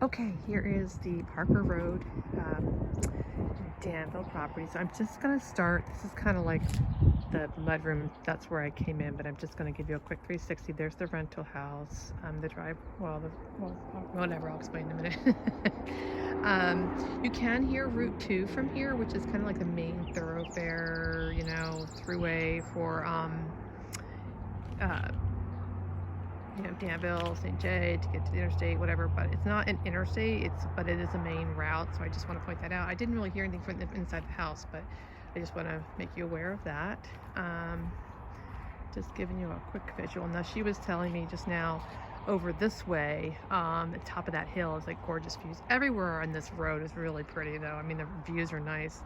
Okay, here is the Parker Road, Danville property. So I'm just gonna start. This is kind of like the mudroom. That's where I came in, but I'm just gonna give you a quick 360. There's the rental house, the drive. Whatever. I'll explain in a minute. You can hear Route 2 from here, which is kind of like the main thoroughfare, throughway for Danville, St. J to get to the interstate, whatever, but it's not an interstate, but it is a main route, so I just want to point that out. I didn't really hear anything from inside the house, but I just want to make you aware of that. Just giving you a quick visual. Now, she was telling me just now over this way, the top of that hill is like gorgeous views. Everywhere on this road is really pretty, though. I mean, the views are nice,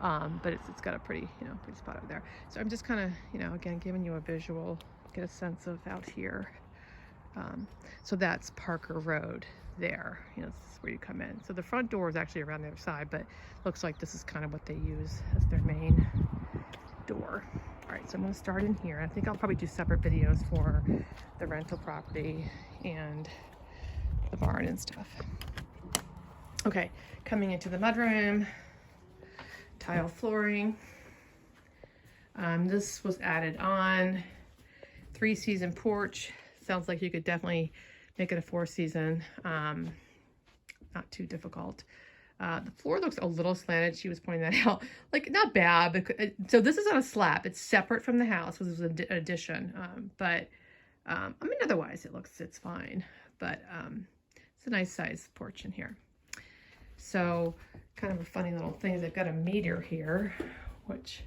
but it's got a pretty spot over there. So I'm just kind of, again, giving you a visual, get a sense of out here. So that's Parker Road there. This is where you come in. So the front door is actually around the other side, but looks like this is kind of what they use as their main door. All right, so I'm going to start in here. I think I'll probably do separate videos for the rental property and the barn and stuff. Okay, coming into the mudroom, tile flooring. This was added on, 3-season porch. Sounds like you could definitely make it a 4-season, not too difficult. The floor looks a little slanted. She was pointing that out. Like, not bad. But, so this is on a slab. It's separate from the house. This was an addition. I mean, otherwise it's fine. But it's a nice size porch in here. So kind of a funny little thing is they've got a meter here, which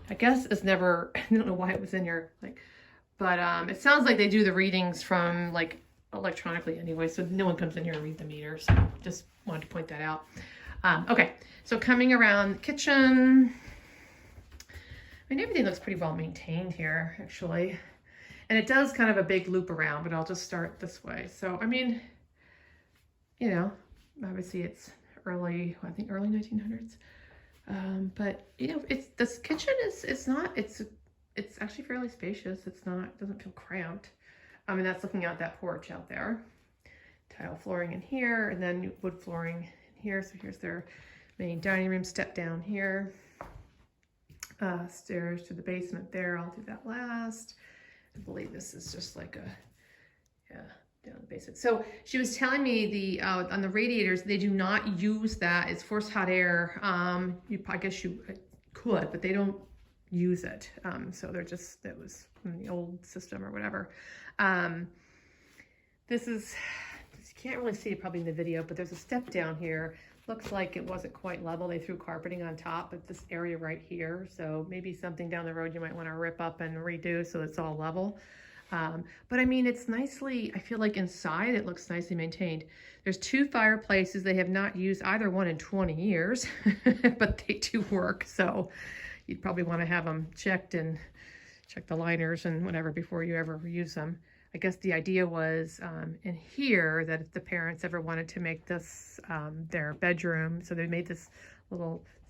I guess is never, I don't know why it was in here. But it sounds like they do the readings from electronically anyway, so no one comes in here and read the meter. So just wanted to point that out. Okay, so coming around the kitchen. I mean, everything looks pretty well maintained here, actually. And it does kind of a big loop around, but I'll just start this way. So, I mean, obviously it's early 1900s. But, this kitchen it's actually fairly spacious. Doesn't feel cramped. I mean, that's looking out that porch out there. Tile flooring in here, and then wood flooring in here. So here's their main dining room, step down here. Stairs to the basement there. I'll do that last. I believe this is just like down the basement. So she was telling me on the radiators, they do not use that. It's forced hot air. I guess you could, but they don't use it. So that was from the old system or whatever. This is, you can't really see it probably in the video, but there's a step down here. Looks like it wasn't quite level. They threw carpeting on top of this area right here. So maybe something down the road you might want to rip up and redo so it's all level. But I mean, it's nicely, I feel like inside it looks nicely maintained. There's 2 fireplaces. They have not used either one in 20 years, but they do work. So you'd probably want to have them checked and check the liners and whatever before you ever use them. I guess the idea was in here that if the parents ever wanted to make this their bedroom, so they made this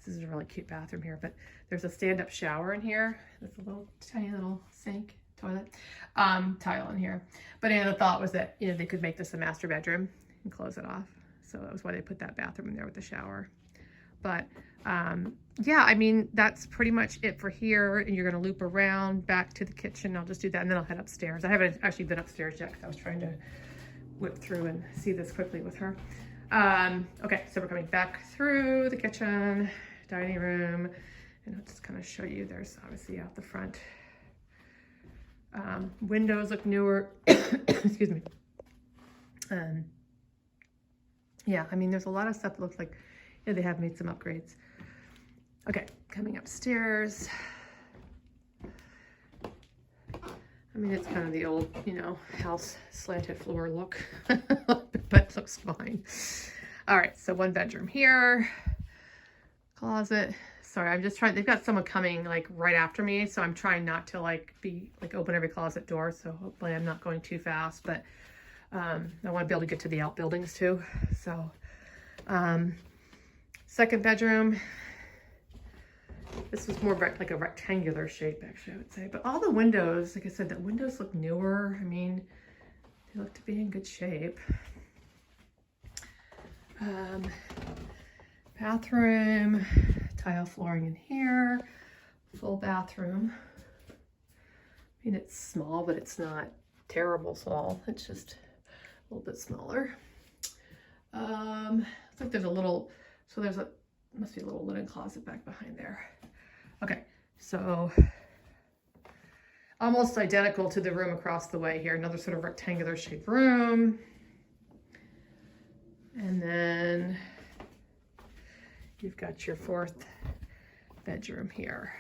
is a really cute bathroom here, but there's a stand-up shower in here. There's a tiny little sink, toilet, tile in here. But the thought was that, they could make this a master bedroom and close it off. So that was why they put that bathroom in there with the shower. But yeah, I mean, that's pretty much it for here. And you're going to loop around back to the kitchen. I'll just do that and then I'll head upstairs. I haven't actually been upstairs yet because I was trying to whip through and see this quickly with her. Okay, so we're coming back through the kitchen, dining room, and I'll just kind of show you. There's obviously out the front. Windows look newer. Excuse me. Yeah, I mean, there's a lot of stuff that looks like they have made some upgrades. Okay, coming upstairs. I mean, it's kind of the old, house slanted floor look, but it looks fine. All right, so 1 bedroom here. Closet. Sorry, I'm just trying, they've got someone coming right after me, so I'm trying not to open every closet door, so hopefully I'm not going too fast, but I want to be able to get to the outbuildings too. So, 2nd bedroom. This was more like a rectangular shape, actually, I would say. But all the windows, like I said, the windows look newer. I mean, they look to be in good shape. Bathroom, tile flooring in here, full bathroom. I mean, it's small, but it's not terrible small. It's just a little bit smaller. Looks like there's a little, so there's a, must be a little linen closet back behind there. Okay, so almost identical to the room across the way here. Another sort of rectangular shaped room. And then you've got your fourth bedroom here.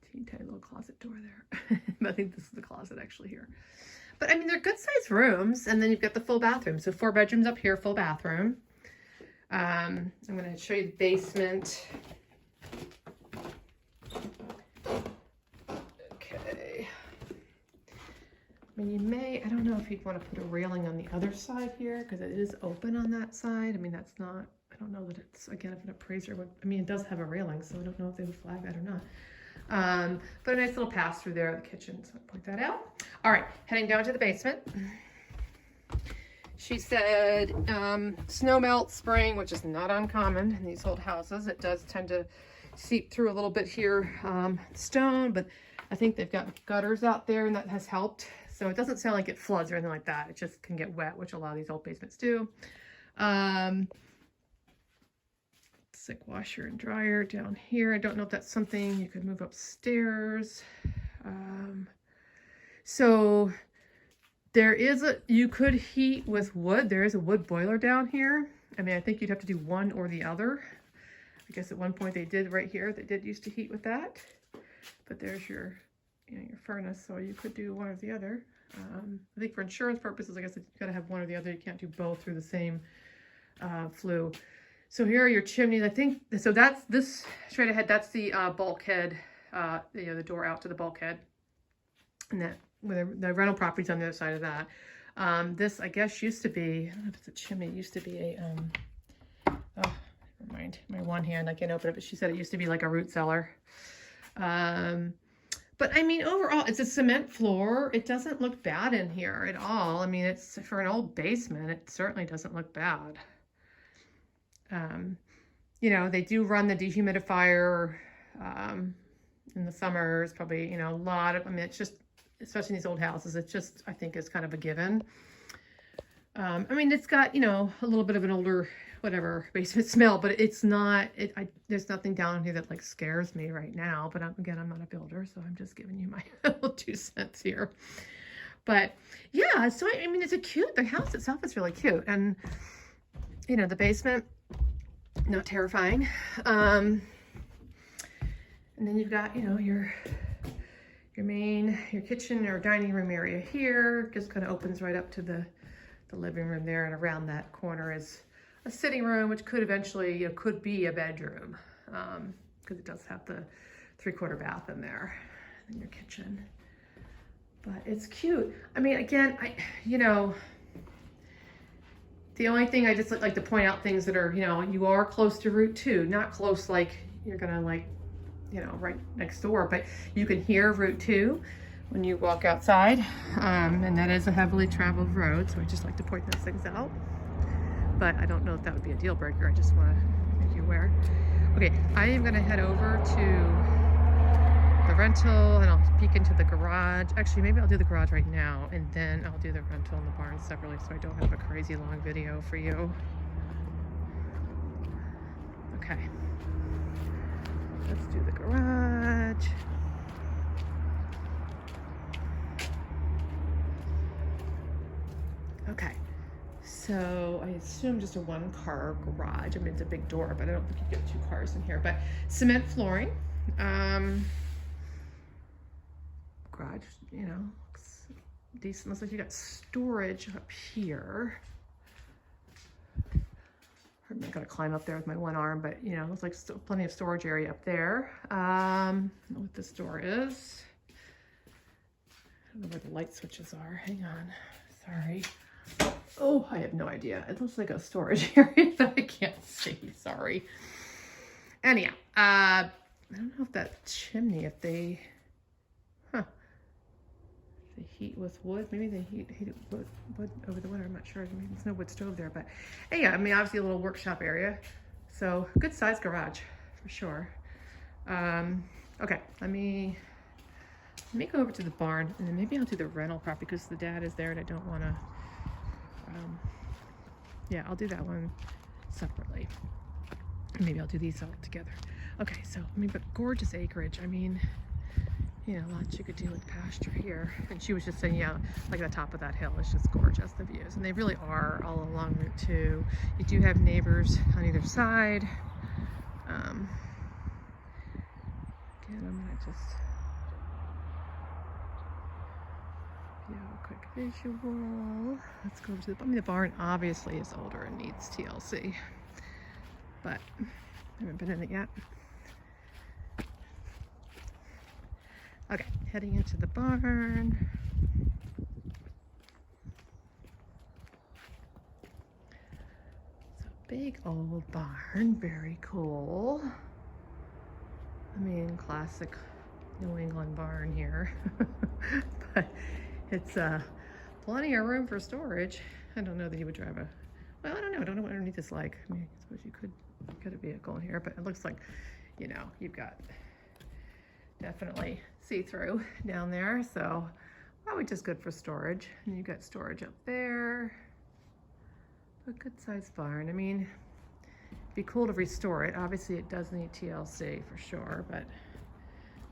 Teeny tiny little closet door there. I think this is the closet actually here. But I mean, they're good sized rooms. And then you've got the full bathroom. So 4 bedrooms up here, full bathroom. I'm going to show you the basement. Okay. I mean, you may, I don't know if you'd want to put a railing on the other side here because it is open on that side. I mean, that's not, I don't know that it's, again, if an appraiser would, I mean, it does have a railing, so I don't know if they would flag that or not. But a nice little pass through there at the kitchen, so I'll point that out. All right, heading down to the basement. She said snow melt spring, which is not uncommon in these old houses. It does tend to seep through a little bit here, stone, but I think they've got gutters out there and that has helped. So it doesn't sound like it floods or anything like that. It just can get wet, which a lot of these old basements do. Sick washer and dryer down here. I don't know if that's something you could move upstairs. So there is a, you could heat with wood. There is a wood boiler down here. I mean, I think you'd have to do one or the other. I guess at one point they did right here. They did used to heat with that. But there's your, you know, your furnace. So you could do one or the other. I think for insurance purposes, I guess you've got to have one or the other. You can't do both through the same flue. So here are your chimneys. I think, so that's this straight ahead. That's the bulkhead, you know, the door out to the bulkhead. And that, the rental property's on the other side of that. This, I guess, used to be, I don't know if it's a chimney, it used to be a, oh, never mind, my one hand, I can't open it, but she said it used to be like a root cellar. But I mean, overall, it's a cement floor. It doesn't look bad in here at all. I mean, it's for an old basement, it certainly doesn't look bad. You know, they do run the dehumidifier in the summers, probably, you know, a lot of, I mean, it's just, especially in these old houses, it's just, I think, is kind of a given. I mean, it's got, you know, a little bit of an older, whatever, basement smell, but it's not, there's nothing down here that like scares me right now. But again, I'm not a builder, so I'm just giving you my little 2 cents here. But yeah, so I mean, it's a cute, the house itself is really cute. And, you know, the basement, not terrifying. And then you've got, you know, your kitchen or dining room area here. Just kind of opens right up to the living room there, and around that corner is a sitting room, which could eventually, you know, could be a bedroom, because it does have the 3/4 bath in there, in your kitchen. But it's cute. I mean, again, you know, the only thing I just like to point out things that are, you know, you are close to Route 2, not close like you're gonna like, you know, right next door, but you can hear Route 2 when you walk outside, and that is a heavily traveled road, so I just like to point those things out. But I don't know if that would be a deal breaker. I just want to make you aware. Okay, I am going to head over to the rental, and I'll peek into the garage. Actually, maybe I'll do the garage right now, and then I'll do the rental and the barn separately, so I don't have a crazy long video for you. Okay. Let's do the garage. Okay, so I assume just a 1-car garage. I mean, it's a big door, but I don't think you get 2 cars in here. But cement flooring. Garage, you know, looks decent. Looks like you got storage up here. I'm not gonna climb up there with my one arm, but you know, looks like still plenty of storage area up there. I don't know what this door is. I don't know where the light switches are. Hang on, sorry. Oh, I have no idea. It looks like a storage area that I can't see, sorry. Anyhow, I don't know if that chimney, if they, the heat with wood. Maybe they heat wood over the winter. I'm not sure. Maybe there's no wood stove there, but yeah, I mean, obviously a little workshop area. So good size garage for sure. Okay, let me go over to the barn, and then maybe I'll do the rental property because the dad is there and I don't want to, yeah, I'll do that one separately. Maybe I'll do these all together. Okay, so, I mean, but gorgeous acreage. I mean, you know, lots you could do with pasture here. And she was just saying, yeah, like the top of that hill is just gorgeous, the views. And they really are all along Route 2. You do have neighbors on either side. Again, I'm gonna just give you a quick visual. Let's go over to the, I mean, the barn obviously is older and needs TLC, but I haven't been in it yet. Okay, heading into the barn. It's a big old barn, very cool. I mean, classic New England barn here, but it's plenty of room for storage. I don't know that you would drive a, well, I don't know what underneath is like. I mean, I suppose you could get a vehicle in here, but it looks like, you know, you've got definitely see-through down there, so probably just good for storage. And you've got storage up there. A good sized barn. I mean, it'd be cool to restore it. Obviously it does need TLC for sure, but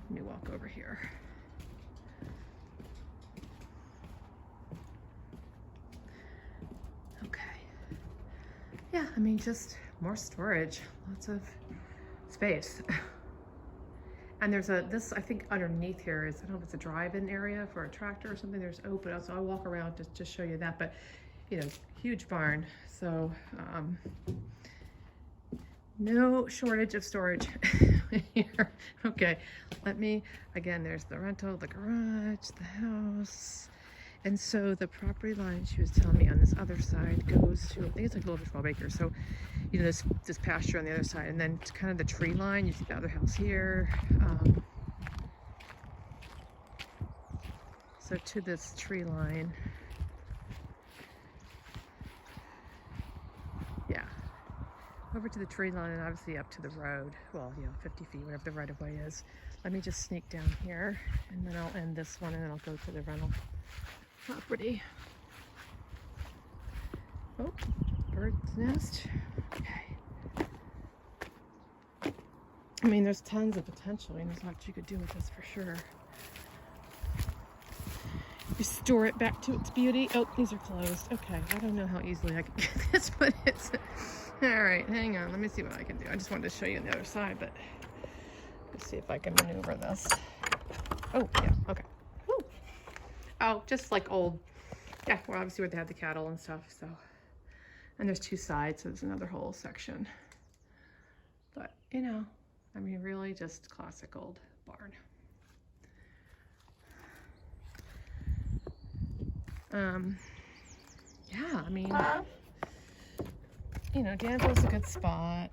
let me walk over here. Okay. Yeah, I mean, just more storage, lots of space. And there's this, I think underneath here is, I don't know if it's a drive-in area for a tractor or something. There's open, so I'll walk around to show you that, but you know, huge barn. So no shortage of storage here. Okay, let me, again, there's the rental, the garage, the house. And so the property line, she was telling me on this other side goes to, I think it's like a little over 12 acres. So, you know, this pasture on the other side, and then kind of the tree line, you see the other house here. So to this tree line, yeah, over to the tree line and obviously up to the road. Well, you know, 50 feet, whatever the right of way is. Let me just sneak down here and then I'll end this one and then I'll go to the rental property. Oh, bird's nest. Okay. I mean, there's tons of potential. There's lots you could do with this for sure. Restore it back to its beauty. Oh, these are closed. Okay, I don't know how easily I can get this, but it's all right. Hang on, let me see what I can do. I just wanted to show you on the other side, but let's see if I can maneuver this. Oh, yeah, okay. Woo. Oh, just like old, yeah, well, obviously where they had the cattle and stuff, so. And there's two sides, so there's another whole section. But, you know, I mean, really just classic old barn. Yeah, I mean, you know, Danville's a good spot.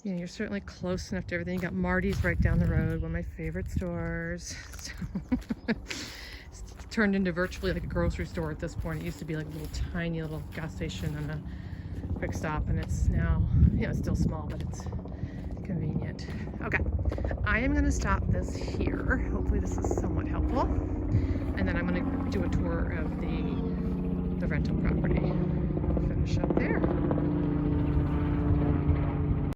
You know, you're certainly close enough to everything. You got Marty's right down the road, one of my favorite stores. So it's turned into virtually like a grocery store at this point. It used to be like a little tiny little gas station and a quick stop, and it's now, you know, it's still small, but it's convenient. Okay, I am gonna stop this here. Hopefully this is somewhat helpful. And then I'm gonna do a tour of the rental property. Finish up there.